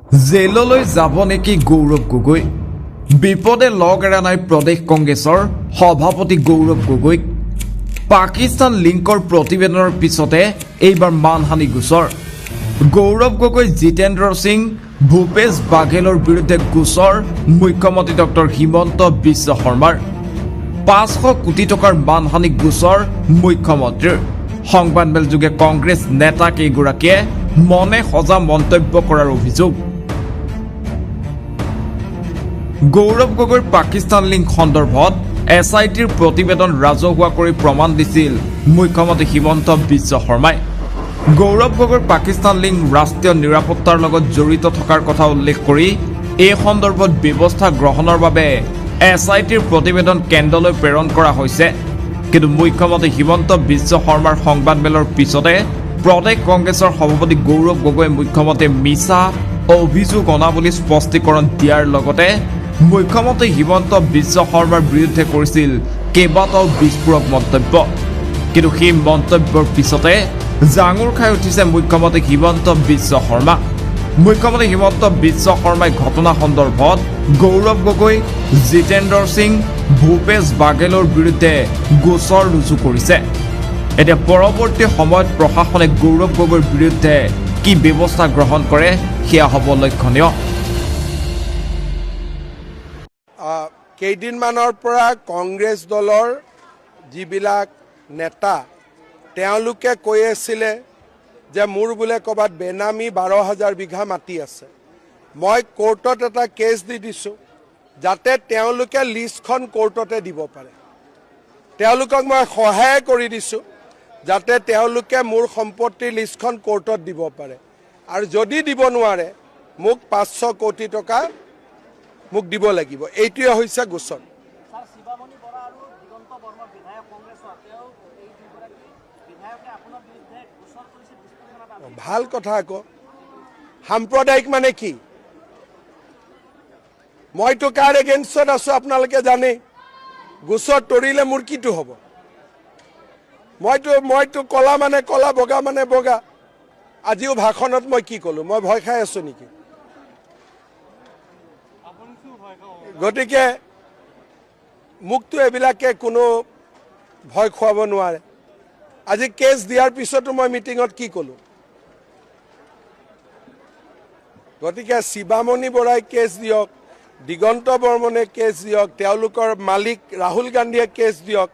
জেললৈ যাব নেকি গৌৰৱ গগৈ বিপদে লগ এৰা নাই প্ৰদেশ কংগ্ৰেছৰ সভাপতি গৌৰৱ গগৈক পাকিস্তান লিংকৰ প্ৰতিবেদনৰ পিছতে এইবাৰ মানহানি গোচৰ গৌৰৱ গগৈ জিতেন্দ্ৰ সিং ভূপেশ বাঘেলৰ বিৰুদ্ধে গোচৰ মুখ্যমন্ত্ৰী ডক্টৰ হিমন্ত বিশ্ব শৰ্মাৰ 500 কোটি টকাৰ মানহানি গোচৰ মুখ্যমন্ত্ৰীৰ সংবাদমেলযোগে কংগ্ৰেছ নেতা কেইগৰাকীয়ে মনে সজা মন্তব্য কৰাৰ অভিযোগ গৌৰৱ গগৈৰ পাকিস্তান লিংক সন্দৰ্ভত এছআইটিৰ প্ৰতিবেদন ৰাজহুৱা কৰি প্ৰমাণ দিছিল মুখ্যমন্ত্ৰী হিমন্ত বিশ্ব শৰ্মাই গৌৰৱ গগৈৰ পাকিস্তান লিংক ৰাষ্ট্ৰীয় নিৰাপত্তাৰ লগত জড়িত থকাৰ কথা উল্লেখ কৰি এই সন্দৰ্ভত ব্যৱস্থা গ্ৰহণৰ বাবে এছআইটিৰ প্ৰতিবেদন কেন্দ্ৰলৈ প্ৰেৰণ কৰা হৈছে কিন্তু মুখ্যমন্ত্ৰী হিমন্ত বিশ্ব শৰ্মাৰ সংবাদমেলৰ পিছতে প্ৰদেশ কংগ্ৰেছৰ সভাপতি গৌৰৱ গগৈয়ে মুখ্যমন্ত্ৰীয়ে মিছা অভিযোগ অনা বুলি স্পষ্টীকৰণ দিয়াৰ লগতে মুখ্যমন্ত্ৰী হিমন্ত বিশ্ব শৰ্মাৰ বিৰুদ্ধে কৰিছিল কেইবাটাও বিস্ফোৰক মন্তব্য কিন্তু সেই মন্তব্যৰ পিছতে জাঙুৰ খাই উঠিছে মুখ্যমন্ত্ৰী হিমন্ত বিশ্ব শৰ্মা মুখ্যমন্ত্ৰী হিমন্ত বিশ্ব শৰ্মাই ঘটনা সন্দৰ্ভত গৌৰৱ গগৈ জিতেন্দ্ৰ সিং ভূপেশ বাঘেলৰ বিৰুদ্ধে গোচৰ ৰুজু কৰিছে এতিয়া পৰৱৰ্তী সময়ত প্ৰশাসনে গৌৰৱ গগৈৰ বিৰুদ্ধে কি ব্যৱস্থা গ্ৰহণ কৰে সেয়া হ'ব লক্ষণীয় কেইদিনমানৰ পৰা কংগ্ৰেছ দলৰ যিবিলাক নেতা তেওঁলোকে কৈ আছিলে যে মোৰ বোলে ক'ৰবাত বেনামী 12,000 বিঘা মাটি আছে মই কোৰ্টত এটা কেছ দি দিছোঁ যাতে তেওঁলোকে লিষ্টখন কোৰ্টতে দিব পাৰে তেওঁলোকক মই সহায় কৰি দিছোঁ যাতে তেওঁলোকে মোৰ সম্পত্তিৰ লিষ্টখন কোৰ্টত দিব পাৰে আৰু যদি দিব নোৱাৰে মোক 500 কোটি টকা মোক দিব লাগিব এইটোৱে হৈছে গোচৰ ভাল কথা আকৌ সাম্প্ৰদায়িক মানে কি মইতো কাৰ এগেইনষ্টত আছো আপোনালোকে জানে গোচৰ তৰিলে মোৰ কিটো হ'ব মইতো কলা মানে কলা বগা মানে বগা আজিও ভাষণত মই কি ক'লো মই ভয় খাই আছো নেকি গতিকে মোকতো এইবিলাকে কোনো ভয় খুৱাব নোৱাৰে আজি কেছ দিয়াৰ পিছতো মই মিটিঙত কি ক'লো গতিকে শিৱামণি বৰাই কেছ দিয়ক দিগন্ত বৰ্মনে কেছ দিয়ক তেওঁলোকৰ মালিক ৰাহুল গান্ধীয়ে কেছ দিয়ক